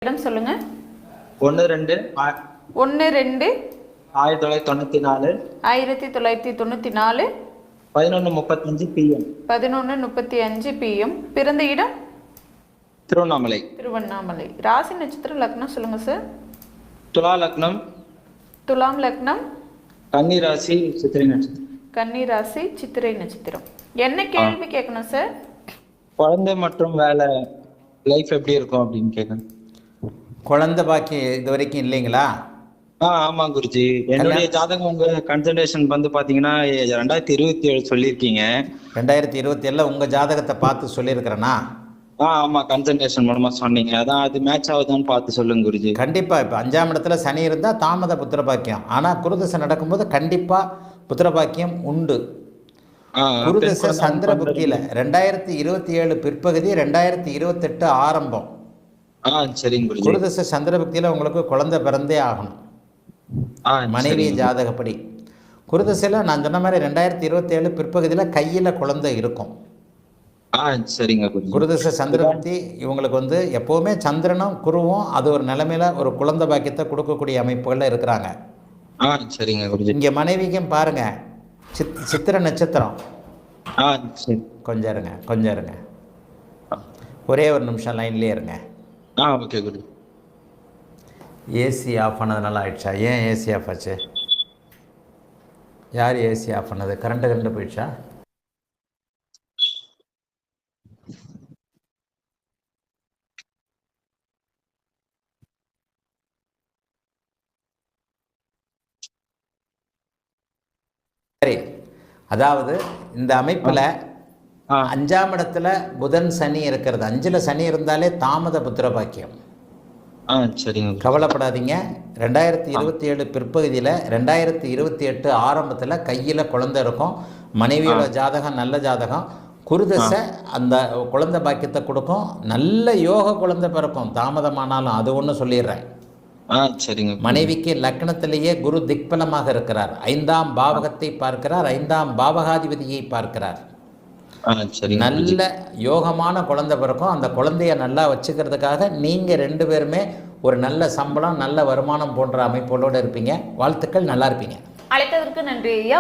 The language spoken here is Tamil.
இடம் சொல்லுங்க. 1-2 1-2 1994 1994 11:35 PM 11:35 PM. பிறந்த இடம் திருவண்ணாமலை. திருவண்ணாமலை. ராசி நட்சத்திரம் லக்னம் சொல்லுங்க சார். துலா லக்னம், துலாம் லக்னம், கன்னி ராசி, சித்திரை நட்சத்திரம். கன்னி ராசி, சித்திரை நட்சத்திரம். என்ன கேள்வி கேட்கணும் சார்? குழந்தை மற்றும் வேலை லைஃப் எப்படி இருக்கும் அப்படின்னு கேட்கணும். குழந்தை பாக்கி இது வரைக்கும் இல்லைங்களா? ஆமா குருஜி, என்னுடைய ஜாதகம் உங்க கன்சல்டேஷன் வந்து பாத்தீங்கன்னா 2027 சொல்லியிருக்கீங்க. 2027 உங்க ஜாதகத்தை பார்த்து சொல்லியிருக்கிறேன்னா? ஆமா, கன்சல்டேஷன் மூலமா சொன்னீங்க. அதான் அது மேட்ச் ஆகுதான்னு பார்த்து சொல்லுங்க குருஜி. கண்டிப்பா. இப்போ 5ஆம் இடத்துல சனி இருந்தால் தாமத புத்திரபாக்கியம், ஆனால் குருதசை நடக்கும்போது கண்டிப்பா புத்திரபாக்கியம் உண்டு. குருதசை சந்திர புத்தியில 2027 பிற்பகுதி, 2028 ஆரம்பம். சரிங்க குருஜி. குருதசை சந்திர புத்தியில உங்களுக்கு குழந்தை பிறந்தே ஆகணும், மனைவி ஜாதகப்படி. குருதசையில் நான் சொன்ன மாதிரி 2027 பிற்பகுதியில் கையில் குழந்தை இருக்கும். சரிங்க. குருதசை சந்திரபக்தி இவங்களுக்கு வந்து எப்போவுமே சந்திரனும் குருவும் அது ஒரு நிலைமையில ஒரு குழந்தை பாக்கியத்தை கொடுக்கக்கூடிய அமைப்புகளில் இருக்கிறாங்க. சரிங்க குருஜி. இங்கே மனைவிக்கும் பாருங்க சித்திர நட்சத்திரம். கொஞ்சம் இருங்க, ஒரே ஒரு நிமிஷம் லைன்லேயே இருங்க. ஓகே குருஜி. ஏசி ஆஃப் பண்ணதுனால ஆயிடுச்சா? ஏன் ஏசி ஆஃப் ஆச்சு? யார் ஏசி ஆஃப் பண்ணது? கரண்ட் போயிடுச்சா? சரி, அதாவது இந்த அமைப்பில் 5ஆம் இடத்துல புதன் சனி இருக்கிறது. 5ல் சனி இருந்தாலே தாமத புத்திர பாக்கியம். சரிங்க, கவலைப்படாதீங்க. 2027 பிற்பகுதியில் 2028 ஆரம்பத்தில் கையில் குழந்தை இருக்கும். மனைவியோட ஜாதகம் நல்ல ஜாதகம். குருதசை அந்த குழந்தை பாக்கியத்தை கொடுக்கும். நல்ல யோக குழந்தை பிறக்கும், தாமதமானாலும். அது ஒன்று சொல்லிடுறேன். சரிங்க. மனைவிக்கு லக்னத்திலேயே குரு திக்பலமாக இருக்கிறார். 5ஆம் பாவகத்தை பார்க்கிறார், 5ஆம் பாவகாதிபதியை பார்க்கிறார். நல்ல யோகமான குழந்தை பிறக்கும். அந்த குழந்தைய நல்லா வச்சுக்கிறதுக்காக நீங்கள் 2 பேருமே ஒரு நல்ல சம்பளம், நல்ல வருமானம் போன்ற அமைப்புகளோடு இருப்பீங்க. வாழ்த்துக்கள், நல்லா இருப்பீங்க. அழைத்ததற்கு நன்றி ஐயா.